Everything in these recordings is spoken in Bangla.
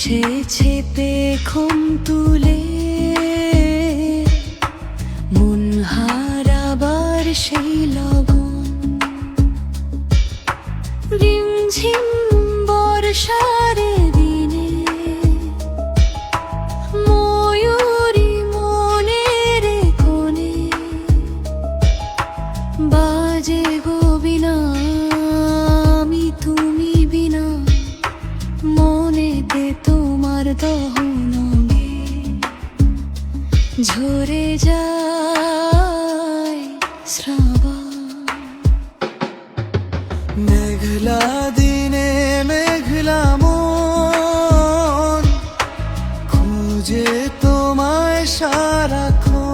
এসেছে পেখম তুলে মন হারাবার সেই লগন, রিমঝিম বর্ষার দিনে ময়ূরী মনের কোণে বাজে গো বিনা, আমি তুমি বিনা, মনেতে তোমার দহনগে ঝরে যায় শ্রাবণ। মেঘলা দিনে মেঘলা মন খুঁজে তোমায় সারাক্ষণ,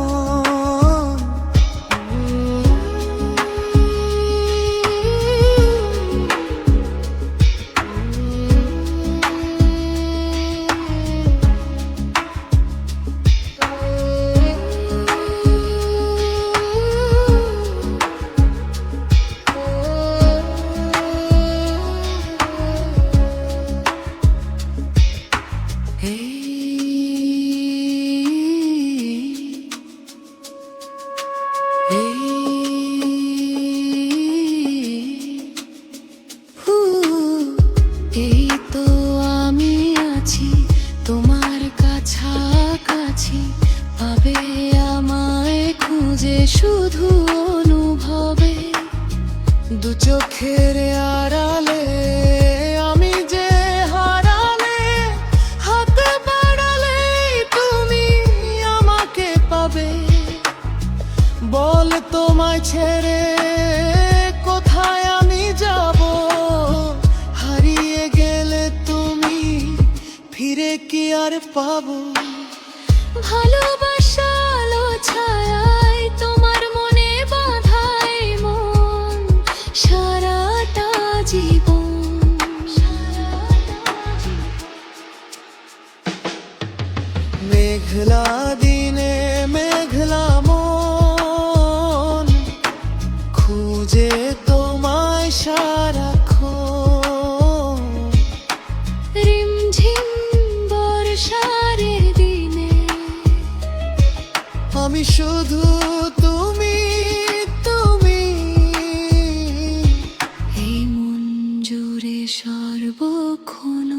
এই তো আমি আছি তোমার কাছাকাছি, পাবে আমায় খুঁজে শুধু অনুভবে। দু চোখের আড়ালে আমি যে হারালে, হাত বাড়ালে তুমি আমাকে পাবে। বল তোমায় ছেড়ে কোথায় আমি যাব, হারিয়ে গেলে তুমি ফিরে কি আর পাবো। ভালোবাসা আলো ছায়ায় তোমার মনে বাঁধায় মন সারাটা জীবন। মেঘলা দিনে মেঘলা মন খুঁজে তোমায় সারাক্ষণ, রিমঝিম বর্ষার দিনে আমি শুধু তুমি তুমি। এই মন জুড়ে সর্বক্ষণ